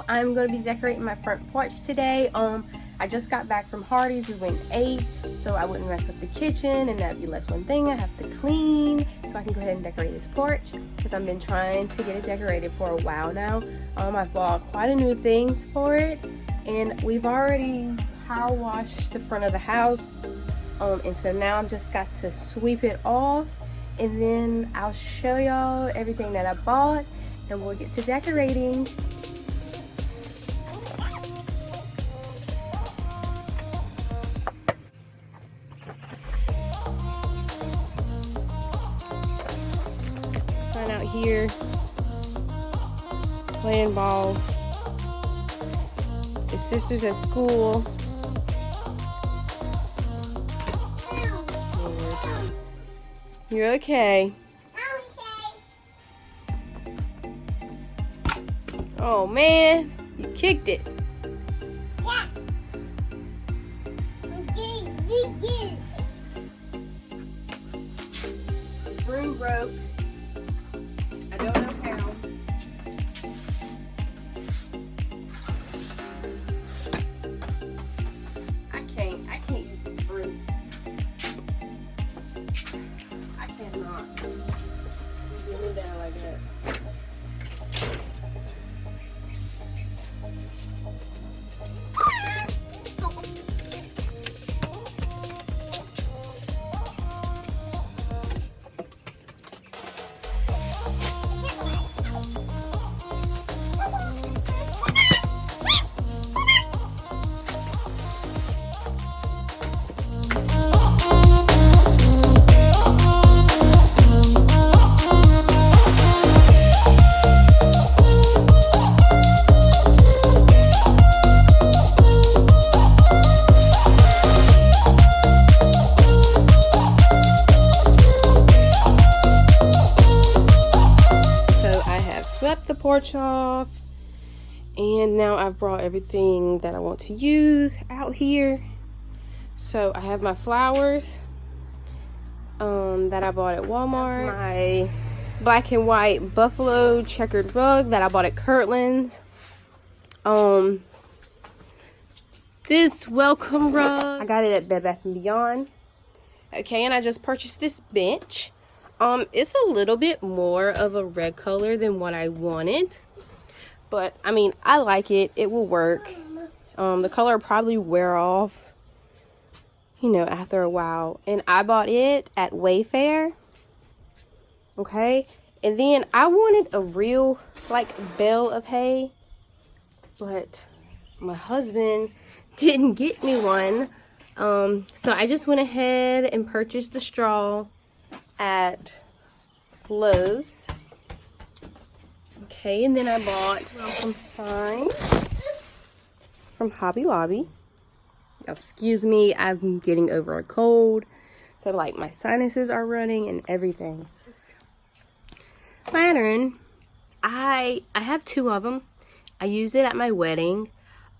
I'm going to be decorating my front porch today. I just got back from Hardee's. We went and ate, so I wouldn't mess up the kitchen, and that'd be less one thing I have to clean, so I can go ahead and decorate this porch, because I've been trying to get it decorated for a while now. I've bought quite a new things for it, and we've already power washed the front of the house, and so now I've just got to sweep it off, and then I'll show y'all everything that I bought, and we'll get to decorating. Out here playing ball. His sister's at school. You're okay. Oh man, you kicked it. Broom broke. I don't know how. I can't use this broom. I cannot. Get me down like that. Swept the porch off, and now I've brought everything that I want to use out here. So I have my flowers that I bought at Walmart, my black and white buffalo checkered rug that I bought at Kirtland's, this welcome rug I got it at Bed Bath & Beyond. Okay, and I just purchased this bench. It's a little bit more of a red color than what I wanted, but I mean, I like it. It will work. The color will probably wear off, you know, after a while. And I bought it at Wayfair. Okay, and then I wanted a real like bale of hay, but my husband didn't get me one. So I just went ahead and purchased the straw at Lowe's. Okay, and then I bought welcome signs from Hobby Lobby. Excuse me, I'm getting over a cold, so like my sinuses are running and everything. This lantern, I have two of them. I used it at my wedding,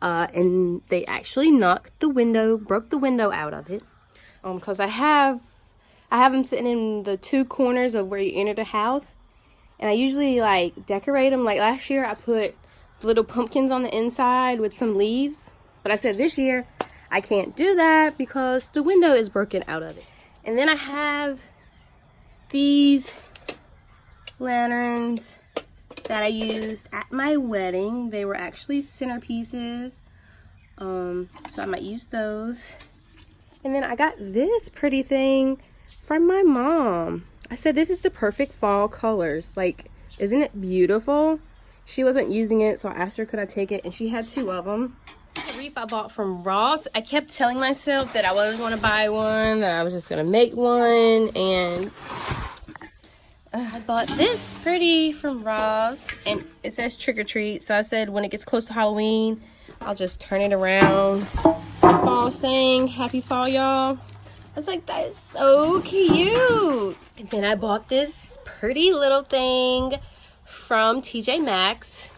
and they actually broke the window out of it, because I have them sitting in the two corners of where you enter the house, and I usually like decorate them. Like last year I put little pumpkins on the inside with some leaves, but I said this year I can't do that because the window is broken out of it. And then I have these lanterns that I used at my wedding. They were actually centerpieces, so I might use those. And then I got this pretty thing from my mom. I said this is the perfect fall colors. Like, isn't it beautiful? She wasn't using it, so I asked her could I take it, and she had two of them. The wreath I bought from Ross. I kept telling myself that I wasn't going to buy one, that I was just going to make one, and I bought this pretty from Ross, and it says trick or treat. So I said when it gets close to Halloween, I'll just turn it around. Fall saying happy fall, y'all. I was like, that is so cute. And then I bought this pretty little thing from TJ Maxx.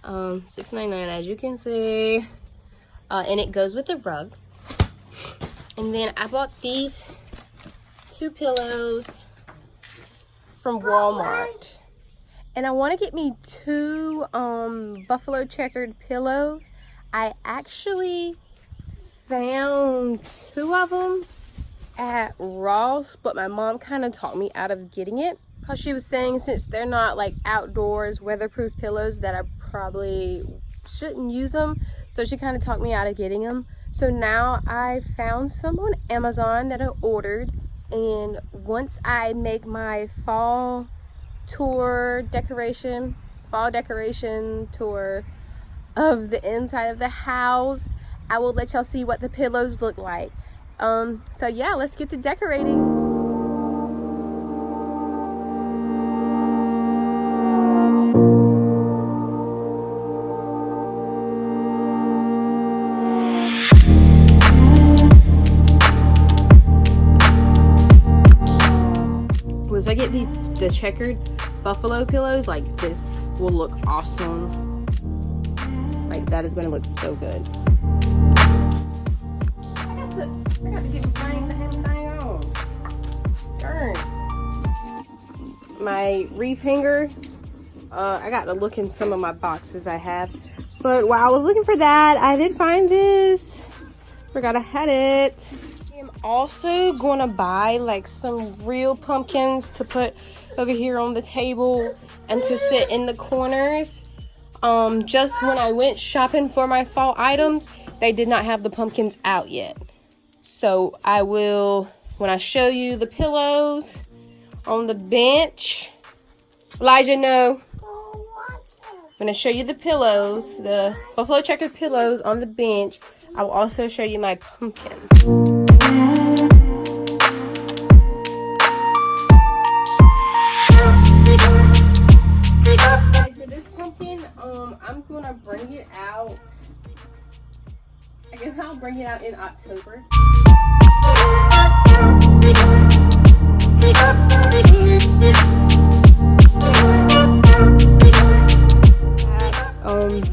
$6.99, as you can see. and it goes with the rug. And then I bought these 2 pillows from Walmart. And I want to get me 2 buffalo checkered pillows. I actually found 2 of them at Ross, but my mom kind of talked me out of getting it because she was saying since they're not like outdoors weatherproof pillows that I probably shouldn't use them. So she kind of talked me out of getting them. So now I found some on Amazon that I ordered, and once I make my fall decoration tour of the inside of the house, I will let y'all see what the pillows look like. So yeah, let's get to decorating. Once I get the checkered buffalo pillows, like this will look awesome. Like that is going to look so good. I got to get the thing on. Darn. My reef hanger. I got to look in some of my boxes I have. But while I was looking for that, I did find this. Forgot I had it. I'm also going to buy like some real pumpkins to put over here on the table and to sit in the corners. Just when I went shopping for my fall items, they did not have the pumpkins out yet. So I will, when I show you the pillows on the bench, Elijah, no. When I show you the pillows, the buffalo checkered pillows on the bench, I will also show you my pumpkin. So this pumpkin, I'm gonna bring it out. I guess I'll bring it out in October.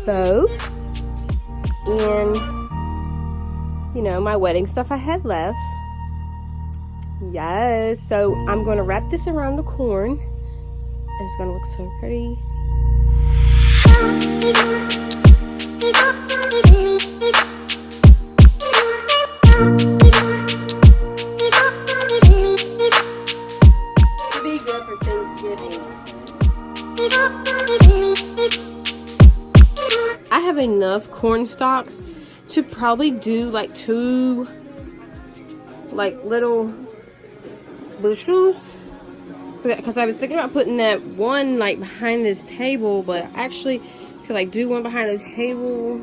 Both, and you know, my wedding stuff I had left. Yes, so I'm going to wrap this around the corn. It's going to look so pretty. It'll be good for Thanksgiving. I have enough corn stalks to probably do like 2 like little bushels, because I was thinking about putting that one like behind this table, but actually could like do one behind the table,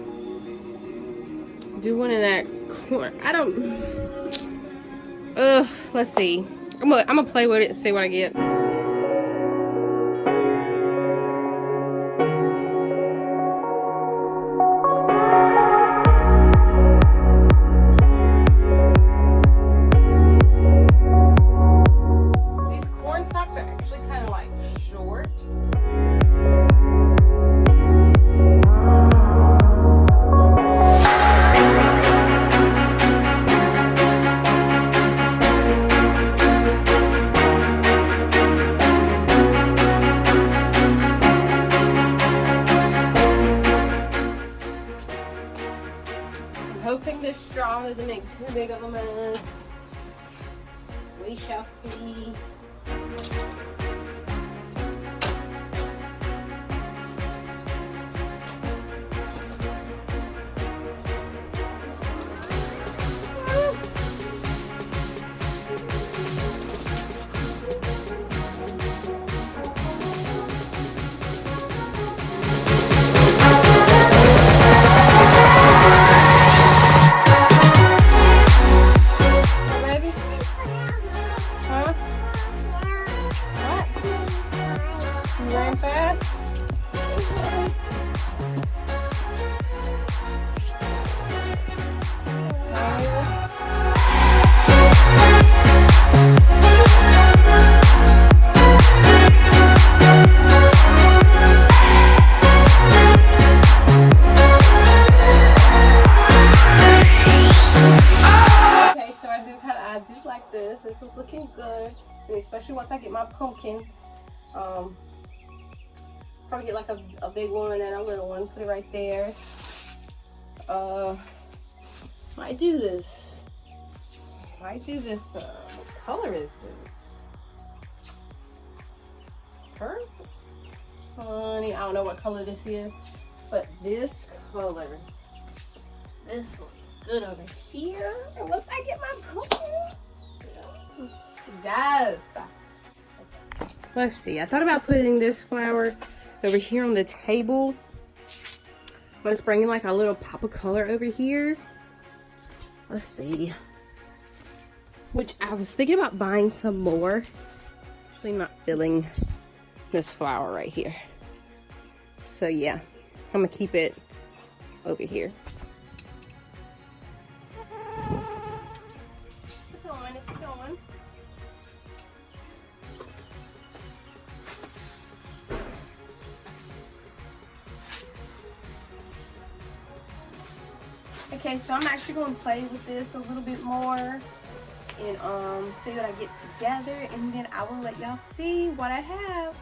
do one in that corner. I don't, let's see. I'm gonna play with it and see what I get. Hoping this straw doesn't make too big of a mess. We shall see. this is looking good, and especially once I get my pumpkins. Probably get like a big one and a little one, put it right there. Might do this. What color is this? Purple? Honey, I don't know what color this is, but this color, this looks good over here. And once I get my pumpkins, yes. Let's see, I thought about putting this flower over here on the table, but it's bringing like a little pop of color over here. Let's see. Which I was thinking about buying some more. Actually not filling this flower right here. So yeah, I'm gonna keep it over here. It's going. Okay, so I'm actually going to play with this a little bit more and see what I get together, and then I will let y'all see what I have.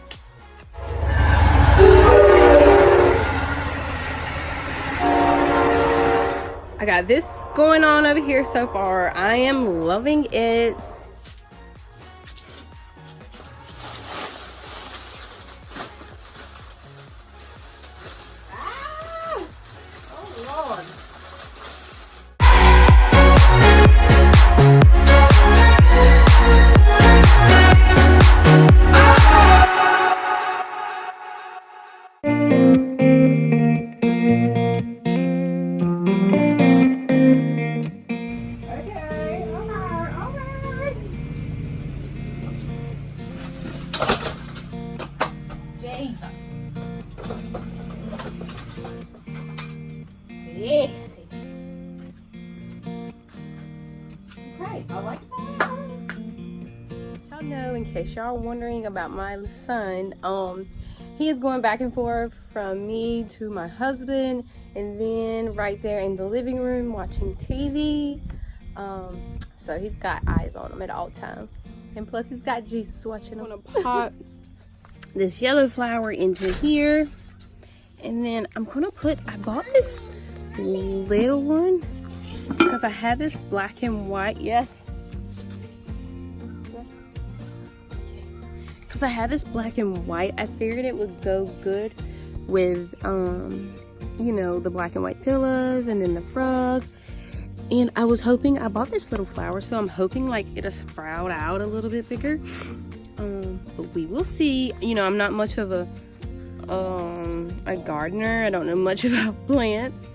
I got this going on over here so far. I am loving it. Yes. Okay, I like that. Y'all know, in case y'all wondering about my son, he is going back and forth from me to my husband, and then right there in the living room watching TV. So he's got eyes on him at all times, and plus he's got Jesus watching him. I'm gonna pop this yellow flower into here, and then I'm gonna I bought this little one because I had this black and white. Because I had this black and white, I figured it would go good with you know, the black and white pillows and then the frog. And I was hoping, I bought this little flower, so I'm hoping like it'll sprout out a little bit bigger. But we will see. You know, I'm not much of a gardener. I don't know much about plants.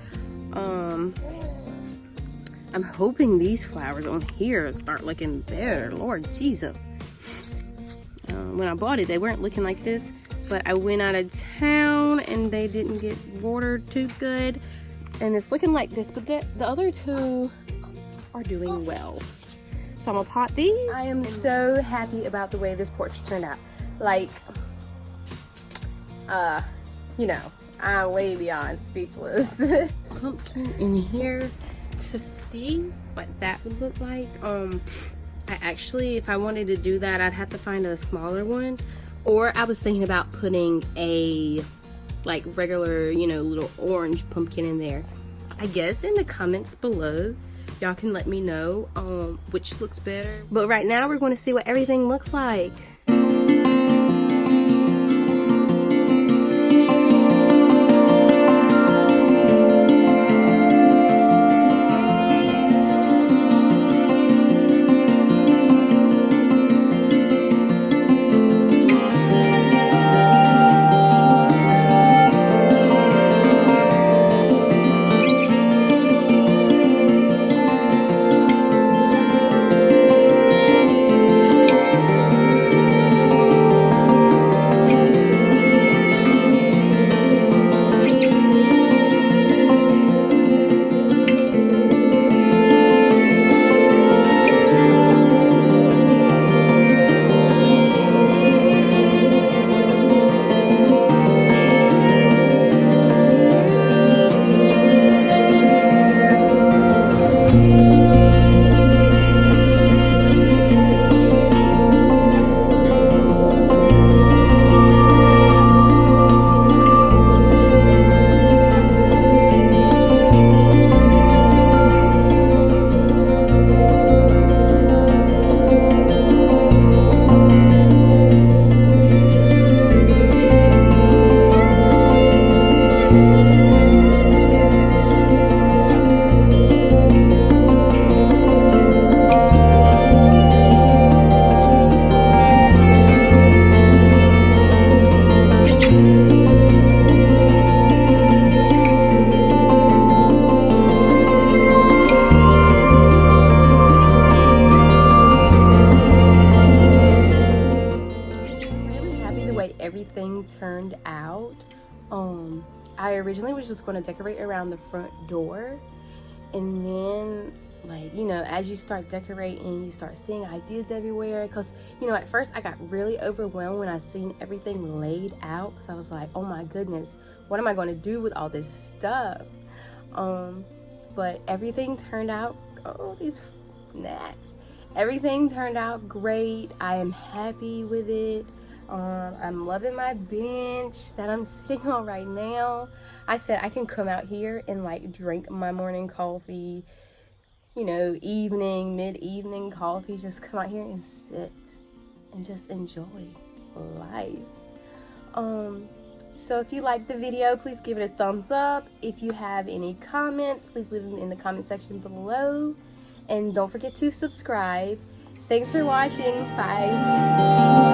I'm hoping these flowers on here start looking better. Lord Jesus. When I bought it, they weren't looking like this, but I went out of town and they didn't get watered too good, and it's looking like this. But the other two are doing well, so I'm gonna pot these. I am so happy about the way this porch turned out. Like, you know, I'm way beyond speechless. Pumpkin in here to see what that would look like. I actually, if I wanted to do that, I'd have to find a smaller one, or I was thinking about putting a like regular, you know, little orange pumpkin in there. I guess in the comments below y'all can let me know which looks better, but right now we're going to see what everything looks like. I originally was just going to decorate around the front door, and then, like, you know, as you start decorating, you start seeing ideas everywhere. Because, you know, at first I got really overwhelmed when I seen everything laid out, because I was like, oh my goodness, what am I going to do with all this stuff? But everything turned out, oh, these gnats, everything turned out great. I am happy with it. I'm loving my bench that I'm sitting on right now. I said I can come out here and like drink my morning coffee, you know, evening, mid-evening coffee. Just come out here and sit and just enjoy life. So if you liked the video, please give it a thumbs up. If you have any comments, please leave them in the comment section below. And don't forget to subscribe. Thanks for watching. Bye.